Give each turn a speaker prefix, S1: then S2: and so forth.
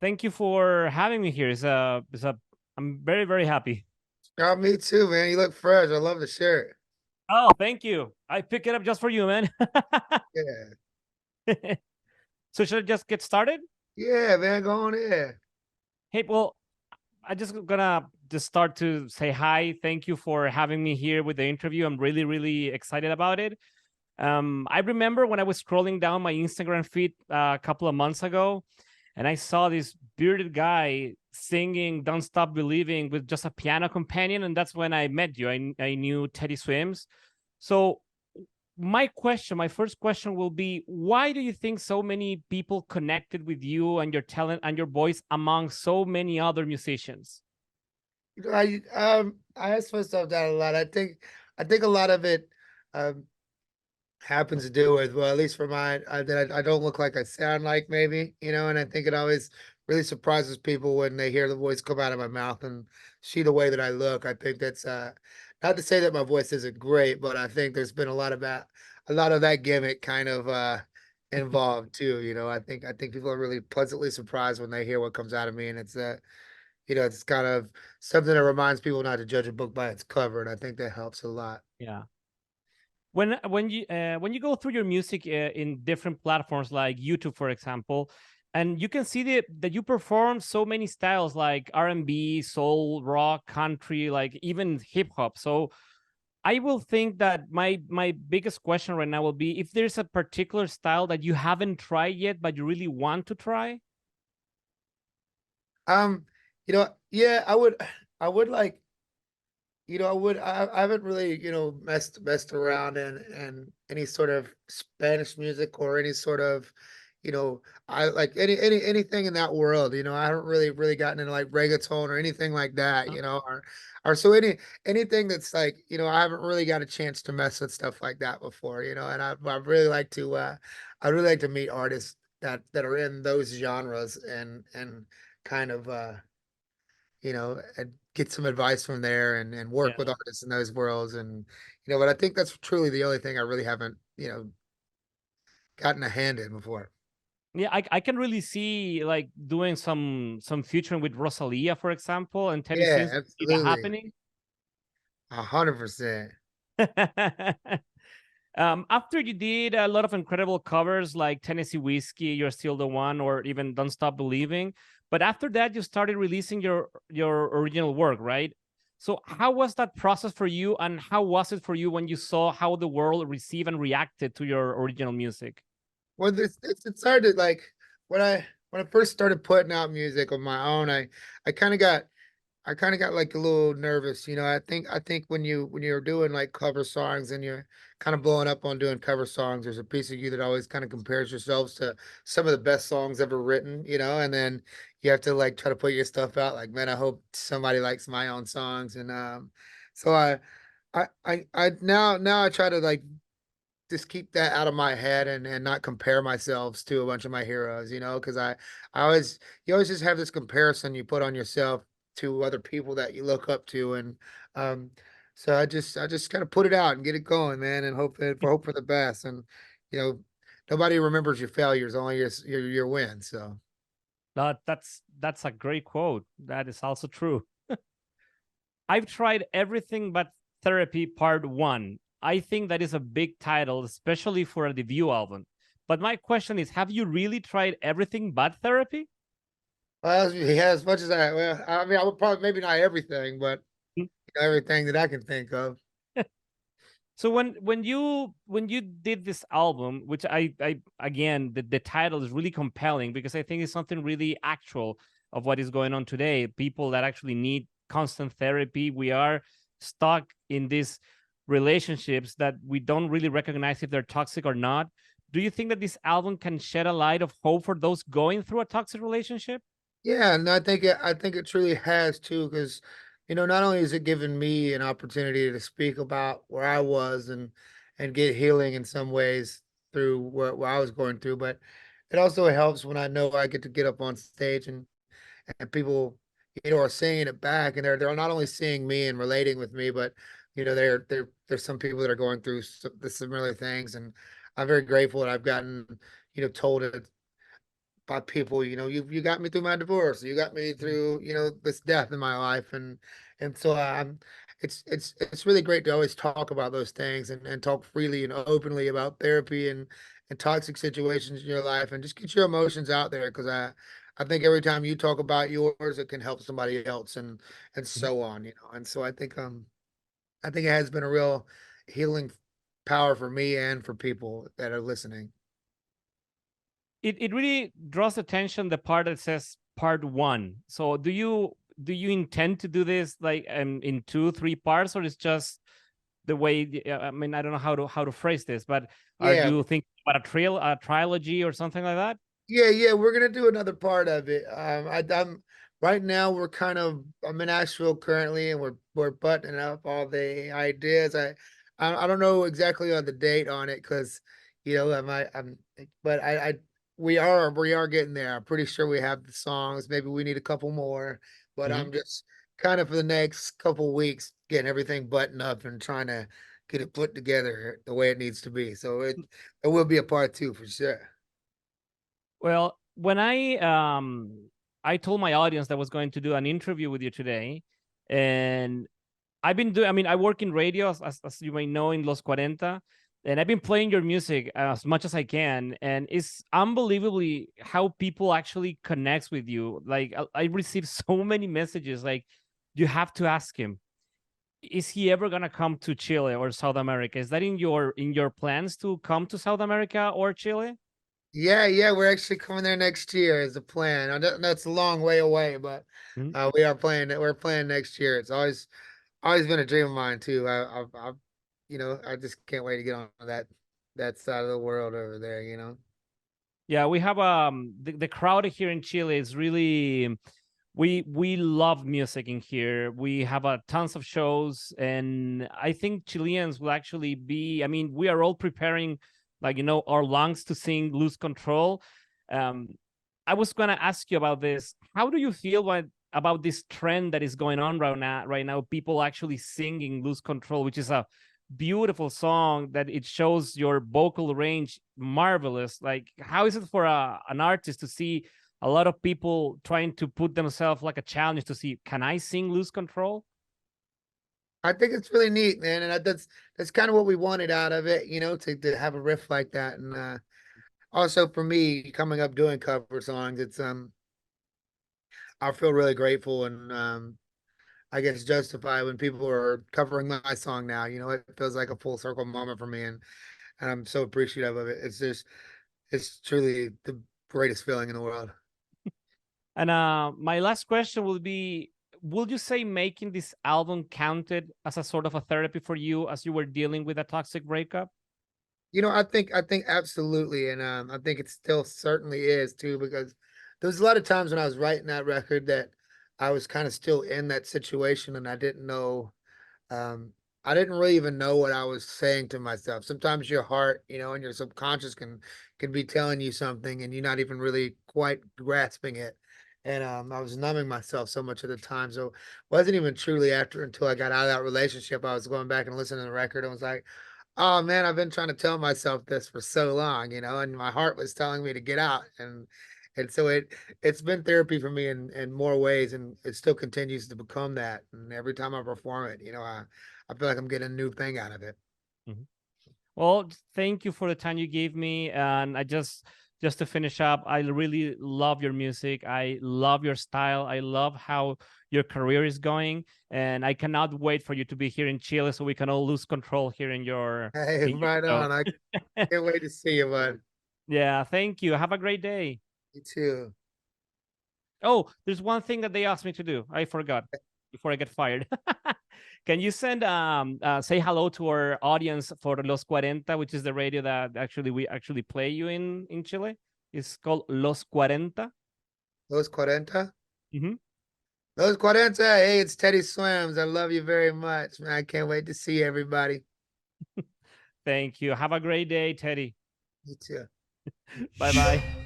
S1: Thank you for having me here. I'm very, very happy.
S2: Oh, me too, man. You look fresh. I love the shirt.
S1: Oh, thank you. I pick it up just for you, man.
S2: Yeah.
S1: So should I just get started?
S2: Yeah, man. Go on in.
S1: Hey, well, I just gonna just start to say hi. Thank you for having me here with the interview. I'm really, really excited about it. I remember when I was scrolling down my Instagram feed a couple of months ago, and I saw this bearded guy singing "Don't Stop Believing" with just a piano companion, and that's when I met you. I knew Teddy Swims. So my first question will be, why do you think so many people connected with you and your talent and your voice among so many other musicians?
S2: I ask myself that a lot. I think a lot of it um happens to do with, well, at least for mine, that I don't look like I sound like, maybe, and I think it always really surprises people when they hear the voice come out of my mouth and see the way that I look. I think that's not to say that my voice isn't great, but I think there's been a lot of that gimmick kind of involved too. I think people are really pleasantly surprised when they hear what comes out of me, and it's kind of something that reminds people not to judge a book by its cover, and I think that helps a lot.
S1: Yeah. When you go through your music in different platforms like YouTube, for example, and you can see that you perform so many styles like R&B, soul, rock, country, like even hip hop. So I will think that my biggest question right now will be if there's a particular style that you haven't tried yet but you really want to try.
S2: Um, yeah, I would like, I haven't really, messed around in any sort of Spanish music or any sort of, I like anything in that world. I haven't really gotten into like reggaeton or anything like that, or so anything that's like, I haven't really got a chance to mess with stuff like that before, and I really like to I really like to meet artists that are in those genres and kind of and get some advice from there and work with
S1: Yeah.
S2: artists in those worlds. And, but I think that's truly the only thing I really haven't, gotten a hand in before.
S1: Yeah, I can really see like doing some featuring with Rosalia, for example, and Teddy
S2: Yeah,
S1: Swims. See that
S2: absolutely.
S1: happening.
S2: 100%.
S1: After you did a lot of incredible covers like Tennessee Whiskey, You're Still the One, or even Don't Stop Believing, but after that you started releasing your original work, right? So how was that process for you, and how was it for you when you saw how the world received and reacted to your original music?
S2: Well, it started like when I first started putting out music on my own, I kind of got I kind of got like a little nervous, I think when you're doing like cover songs and you're kind of blowing up on doing cover songs, there's a piece of you that always kind of compares yourselves to some of the best songs ever written, and then you have to like try to put your stuff out. Like, man, I hope somebody likes my own songs, and so I now I try to like just keep that out of my head and not compare myself to a bunch of my heroes, because I always you always just have this comparison you put on yourself to other people that you look up to. And um so I just kind of put it out and get it going, man, and hope for the best. And you know nobody remembers your failures, only your wins. So
S1: That's a great quote. That is also true. I've tried everything but Therapy Part 1. I think that is a big title, especially for a debut album. But my question is, have you really tried everything but Therapy?
S2: well, yeah, as much as I mean, I would probably, maybe not everything, but everything that I can think of.
S1: So when you did this album, which I again the title is really compelling because I think it's something really actual of what is going on today. People that actually need constant therapy. We are stuck in these relationships that we don't really recognize if they're toxic or not. Do you think that this album can shed a light of hope for those going through a toxic relationship?
S2: Yeah, and I think it truly has too, because not only is it giving me an opportunity to speak about where I was and get healing in some ways through what I was going through, but it also helps when I know I get to get up on stage and people are seeing it back, and they're not only seeing me and relating with me, but there's some people that are going through the similar things, and I'm very grateful that I've gotten told it by people. You know, you got me through my divorce. You got me through, you know, this death in my life, and so I'm. It's really great to always talk about those things and talk freely and openly about therapy and toxic situations in your life and just get your emotions out there because I think every time you talk about yours, it can help somebody else and so on, you know. And so I think it has been a real healing power for me and for people that are listening.
S1: It really draws attention the part that says part one. So do you intend to do this like in 2-3 parts, or it's just the way? I mean, I don't know how to phrase this, but are
S2: Yeah,
S1: you thinking about a trilogy or something like that?
S2: yeah, we're gonna do another part of it. I'm right now. I'm in Asheville currently, and we're buttoning up all the ideas. I don't know exactly on the date on it because you know I'm but I we are getting there. I'm pretty sure we have the songs. Maybe we need a couple more, but
S1: Mhm.
S2: I'm just kind of for the next couple weeks getting everything buttoned up and trying to get it put together the way it needs to be. So it will be a part two for sure.
S1: Well, when I told my audience that I was going to do an interview with you today, and I've been doing. I mean, I work in radio, as you may know, in Los 40, and I've been playing your music as much as I can, and it's unbelievably how people actually connects with you. Like I receive so many messages. Like you have to ask him, is he ever gonna come to Chile or South America? Is that in your plans to come to South America or Chile?
S2: Yeah, we're actually coming there next year as a plan. I don't know it's a long way away, but
S1: Mhm.
S2: we are playing it. We're playing next year. It's always been a dream of mine too. You know, I just can't wait to get on that side of the world over there, you know.
S1: Yeah, we have the crowd here in Chile is really, we love music in here. We have tons of shows, and I think Chileans will actually be. I mean, we are all preparing, like our lungs to sing "Lose Control." Um, I was gonna ask you about this. How do you feel about this trend that is going on right now? Right now, people actually singing "Lose Control," which is a beautiful song that it shows your vocal range marvelous. Like, how is it for an artist to see a lot of people trying to put themselves like a challenge to see, can I sing "Lose Control"?
S2: I think it's really neat, man, and that's kind of what we wanted out of it, you know, to have a riff like that. And also for me, coming up doing cover songs, it's I feel really grateful and I guess justified when people are covering my song now. You know, it feels like a full circle moment for me, and I'm so appreciative of it. It's truly the greatest feeling in the world.
S1: And my last question will be, would you say making this album counted as a sort of a therapy for you as you were dealing with a toxic breakup?
S2: You know, I think absolutely, and I think it still certainly is too, because there was a lot of times when I was writing that record that I was kind of still in that situation, and um, I didn't really even know what I was saying to myself. Sometimes your heart, you know, and your subconscious can be telling you something, and you're not even really quite grasping it. And I was numbing myself so much of the time. So it wasn't even truly after until I got out of that relationship, I was going back and listening to the record and was like, oh man, I've been trying to tell myself this for so long, you know, and my heart was telling me to get out. And so it's been therapy for me in more ways, and it still continues to become that. And every time I perform it, you know, I feel like I'm getting a new thing out of it.
S1: Mhm. Well, thank you for the time you gave me. And I just to finish up, I really love your music. I love your style. I love how your career is going, and I cannot wait for you to be here in Chile so we can all lose control here in your
S2: Hey,
S1: in
S2: right
S1: your
S2: on. I
S1: show.
S2: can't wait to see you, bud.
S1: Yeah, thank you. Have a great day.
S2: You too.
S1: Oh, there's one thing that they asked me to do. I forgot before I get fired. Can you say hello to our audience for Los 40, which is the radio that actually we actually play you in Chile? It's called Los 40.
S2: Los 40.
S1: Hmm.
S2: Los 40. Hey, it's Teddy Swims. I love you very much, man. I can't wait to see everybody.
S1: Thank you. Have a great day, Teddy.
S2: You too.
S1: Bye bye.